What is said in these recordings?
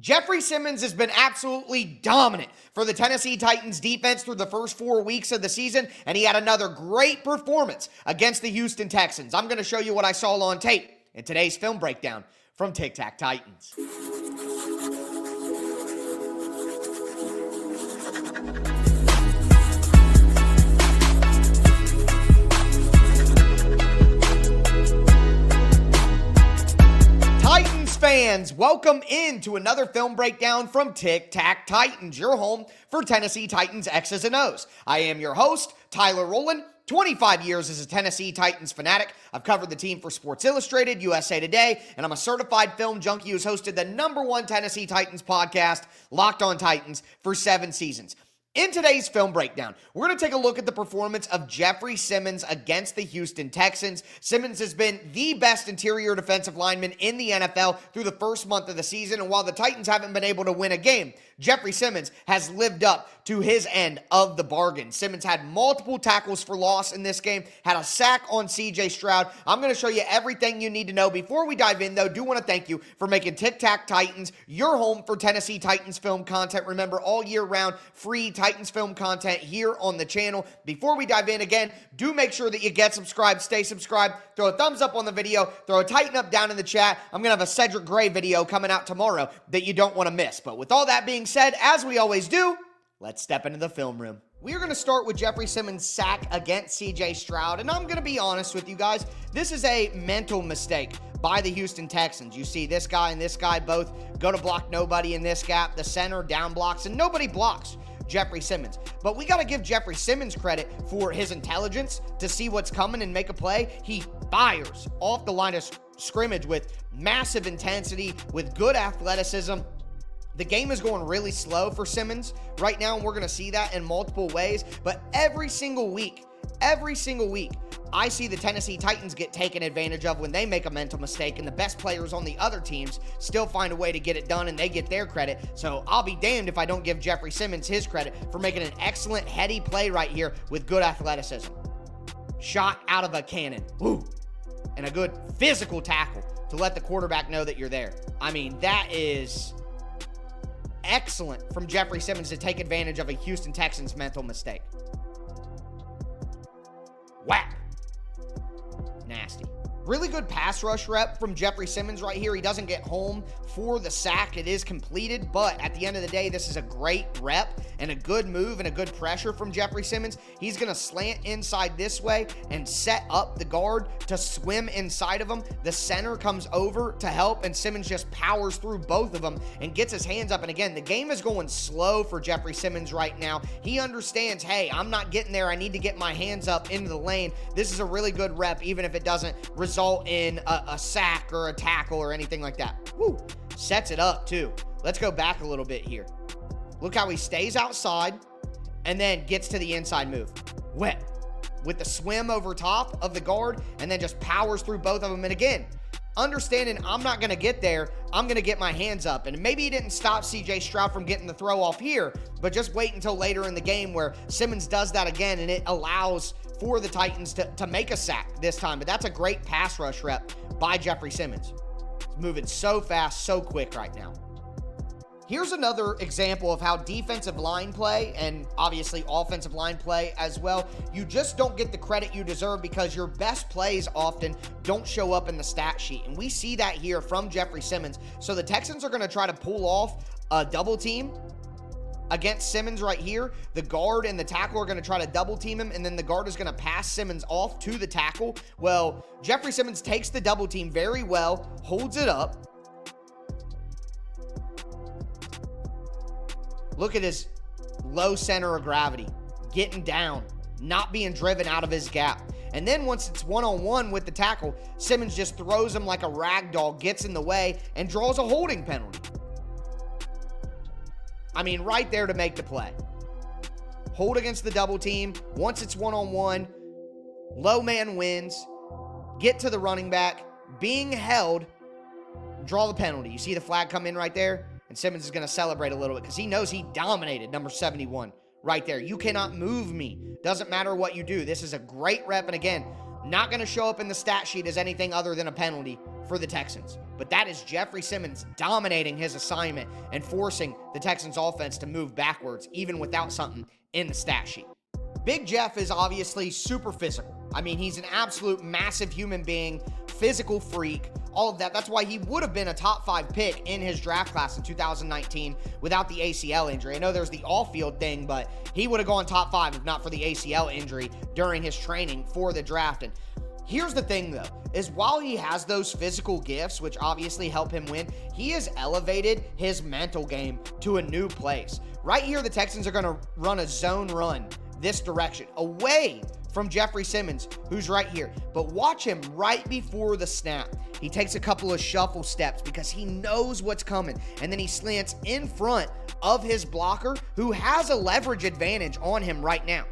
Jeffery Simmons has been absolutely dominant for the Tennessee Titans defense through the first 4 weeks of the season, and he had another great performance against the Houston Texans. I'm going to show you what I saw on tape in today's film breakdown from TITANS. Fans, welcome into another film breakdown from TITANS, your home for Tennessee Titans X's and O's. I am your host, Tyler Rowland, 25 years as a Tennessee Titans fanatic. I've covered the team for Sports Illustrated, USA Today, and I'm a certified film junkie who's hosted the #1 Tennessee Titans podcast, Locked on Titans, for 7 seasons. In today's film breakdown, we're going to take a look at the performance of Jeffery Simmons against the Houston Texans. Simmons has been the best interior defensive lineman in the NFL through the first month of the season, and while the Titans haven't been able to win a game, Jeffery Simmons has lived up to his end of the bargain. Simmons had multiple tackles for loss in this game, had a sack on C.J. Stroud. I'm going to show you everything you need to know. Before we dive in, though, do want to thank you for making TITANS your home for Tennessee Titans film content. Remember, all year round, free Titans film content here on the channel. Before we dive in again, do make sure that you get subscribed, stay subscribed, throw a thumbs up on the video, throw a Titan up down in the chat. I'm going to have a Cedric Gray video coming out tomorrow that you don't want to miss. But with all that being said, as we always do, let's step into the film room. We're going to start with Jeffery Simmons' sack against C.J. Stroud, and I'm going to be honest with you guys, this is a mental mistake by the Houston Texans. You see this guy and this guy both go to block nobody in this gap. The center down blocks, and nobody blocks Jeffery Simmons. But we got to give Jeffery Simmons credit for his intelligence to see what's coming and make a play. He fires off the line of scrimmage with massive intensity, with good athleticism. The game is going really slow for Simmons right now, and we're going to see that in multiple ways. But every single week, I see the Tennessee Titans get taken advantage of when they make a mental mistake, and the best players on the other teams still find a way to get it done, and they get their credit. So I'll be damned if I don't give Jeffery Simmons his credit for making an excellent heady play right here with good athleticism. Shot out of a cannon. Woo! And a good physical tackle to let the quarterback know that you're there. I mean, that is excellent from Jeffery Simmons to take advantage of a Houston Texans mental mistake. Whack. Nasty. Really good pass rush rep from Jeffery Simmons right here. He doesn't get home for the sack. It is completed, but at the end of the day, this is a great rep and a good move and a good pressure from Jeffery Simmons. He's going to slant inside this way and set up the guard to swim inside of him. The center comes over to help, and Simmons just powers through both of them and gets his hands up. And again, the game is going slow for Jeffery Simmons right now. He understands, hey, I'm not getting there. I need to get my hands up into the lane. This is a really good rep, even if it doesn't result in a sack or a tackle or anything like that. Woo. Sets it up too. Let's go back a little bit here. Look how he stays outside and then gets to the inside move. Wet. With the swim over top of the guard and then just powers through both of them. And again, understanding I'm not going to get there, I'm going to get my hands up. And maybe he didn't stop C.J. Stroud from getting the throw off here, but just wait until later in the game where Simmons does that again, and it allows for the Titans to make a sack this time. But that's a great pass rush rep by Jeffery Simmons. He's moving so fast, so quick right now. Here's another example of how defensive line play, and obviously offensive line play as well, you just don't get the credit you deserve because your best plays often don't show up in the stat sheet. And we see that here from Jeffery Simmons. So the Texans are going to try to pull off a double team against Simmons right here. The guard and the tackle are going to try to double team him, and then the guard is going to pass Simmons off to the tackle. Well, Jeffery Simmons takes the double team very well, holds it up. Look at his low center of gravity, getting down, not being driven out of his gap. And then once it's one-on-one with the tackle, Simmons just throws him like a rag doll, gets in the way, and draws a holding penalty. I mean, right there to make the play. Hold against the double team. Once it's one-on-one, low man wins. Get to the running back. Being held, draw the penalty. You see the flag come in right there? And Simmons is going to celebrate a little bit because he knows he dominated number 71 right there. You cannot move me. Doesn't matter what you do. This is a great rep. And again, not going to show up in the stat sheet as anything other than a penalty for the Texans. But that is Jeffery Simmons dominating his assignment and forcing the Texans offense to move backwards, even without something in the stat sheet. Big Jeff is obviously super physical. I mean, he's an absolute massive human being, physical freak, all of that. That's why he would have been a top 5 pick in his draft class in 2019 without the ACL injury. I know there's the all-field thing, but he would have gone top 5 if not for the ACL injury during his training for the draft. And here's the thing, though, is while he has those physical gifts, which obviously help him win, he has elevated his mental game to a new place. Right here, the Texans are going to run a zone run this direction, away from Jeffery Simmons, who's right here. But watch him right before the snap. He takes a couple of shuffle steps because he knows what's coming. And then he slants in front of his blocker, who has a leverage advantage on him right now.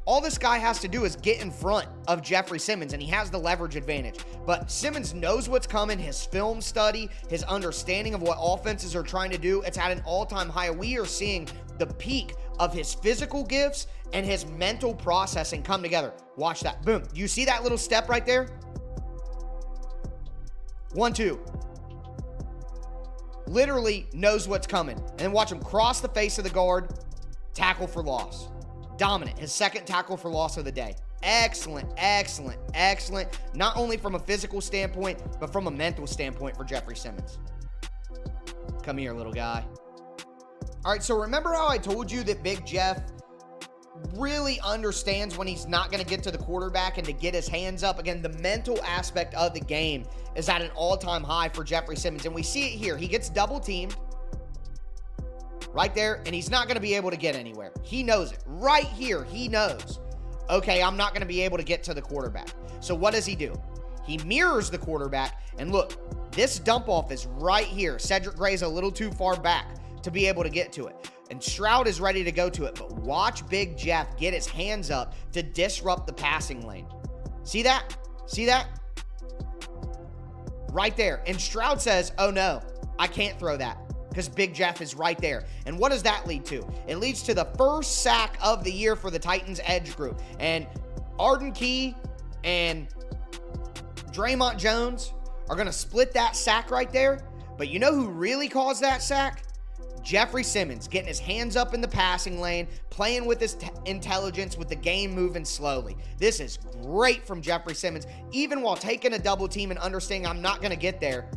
All this guy has to do is get in front of Jeffery Simmons, and he has the leverage advantage. But Simmons knows what's coming. His film study, his understanding of what offenses are trying to do, it's at an all-time high. We are seeing the peak of his physical gifts and his mental processing come together. Watch that. Boom. You see that little step right there? 1-2. Literally knows what's coming. And watch him cross the face of the guard, tackle for loss. Dominant. His second tackle for loss of the day. Excellent, excellent, excellent. Not only from a physical standpoint, but from a mental standpoint for Jeffery Simmons. Come here, little guy. All right, so remember how I told you that Big Jeff really understands when he's not going to get to the quarterback and to get his hands up? Again, the mental aspect of the game is at an all-time high for Jeffery Simmons, and we see it here. He gets double-teamed right there, and he's not going to be able to get anywhere. He knows it. Right here, he knows, okay, I'm not going to be able to get to the quarterback. So what does he do? He mirrors the quarterback, and look, this dump-off is right here. Cedric Gray's a little too far back to be able to get to it. And Stroud is ready to go to it, but watch Big Jeff get his hands up to disrupt the passing lane. See that? See that? Right there. And Stroud says, oh no, I can't throw that, because Big Jeff is right there. And what does that lead to? It leads to the first sack of the year for the Titans edge group. And Arden Key and Draymond Jones are going to split that sack right there. But you know who really caused that sack? Jeffery Simmons, getting his hands up in the passing lane, playing with his intelligence, with the game moving slowly. This is great from Jeffery Simmons. Even while taking a double team and understanding I'm not going to get there,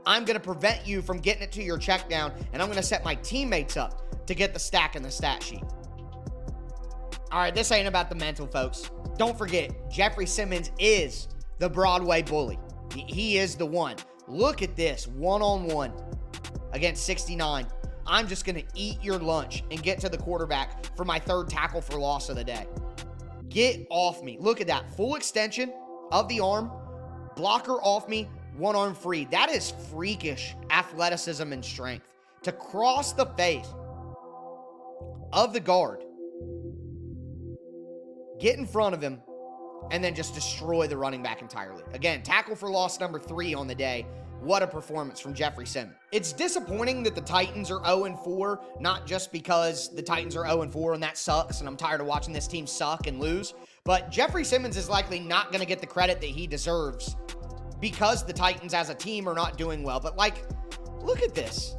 I'm going to prevent you from getting it to your check down, and I'm going to set my teammates up to get the stack in the stat sheet. All right, this ain't about the mental, folks. Don't forget, Jeffery Simmons is the Broadway bully. He is the one. Look at this, one-on-one against 69. I'm just going to eat your lunch and get to the quarterback for my third tackle for loss of the day. Get off me. Look at that. Full extension of the arm. Blocker off me. One arm free. That is freakish athleticism and strength. To cross the face of the guard, get in front of him, and then just destroy the running back entirely. Again, tackle for loss number 3 on the day. What a performance from Jeffery Simmons. It's disappointing that the Titans are 0-4, not just because the Titans are 0-4 and that sucks, and I'm tired of watching this team suck and lose, but Jeffery Simmons is likely not going to get the credit that he deserves because the Titans as a team are not doing well. But, like, look at this.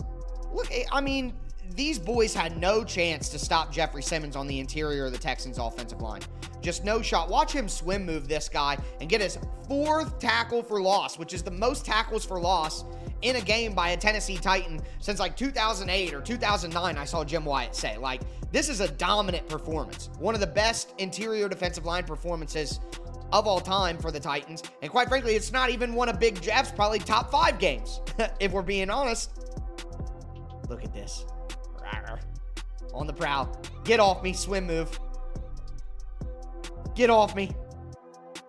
Look, I mean, these boys had no chance to stop Jeffery Simmons on the interior of the Texans offensive line. Just no shot. Watch him swim move this guy and get his 4th tackle for loss, which is the most tackles for loss in a game by a Tennessee Titan since like 2008 or 2009, I saw Jim Wyatt say. Like, this is a dominant performance. One of the best interior defensive line performances of all time for the Titans. And quite frankly, it's not even one of Big Jeff's probably top 5 games, if we're being honest. Look at this. On the prowl. Get off me, swim move. Get off me.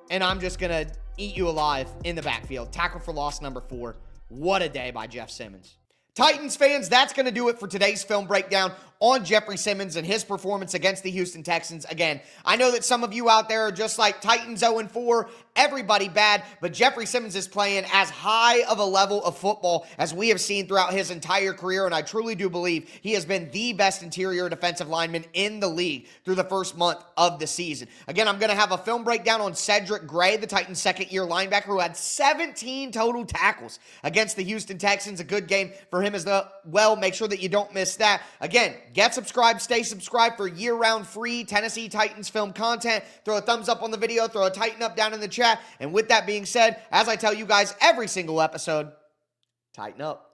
And I'm just going to eat you alive in the backfield. Tackle for loss number 4. What a day by Jeff Simmons. Titans fans, that's going to do it for today's film breakdown on Jeffery Simmons and his performance against the Houston Texans. Again, I know that some of you out there are just like Titans 0-4, everybody bad, but Jeffery Simmons is playing as high of a level of football as we have seen throughout his entire career, and I truly do believe he has been the best interior defensive lineman in the league through the first month of the season. Again, I'm going to have a film breakdown on Cedric Gray, the Titans' second-year linebacker who had 17 total tackles against the Houston Texans. A good game for him as well. Make sure that you don't miss that. Again, get subscribed, stay subscribed for year-round free Tennessee Titans film content. Throw a thumbs up on the video, throw a Titan up down in the chat. And with that being said, as I tell you guys every single episode, tighten up.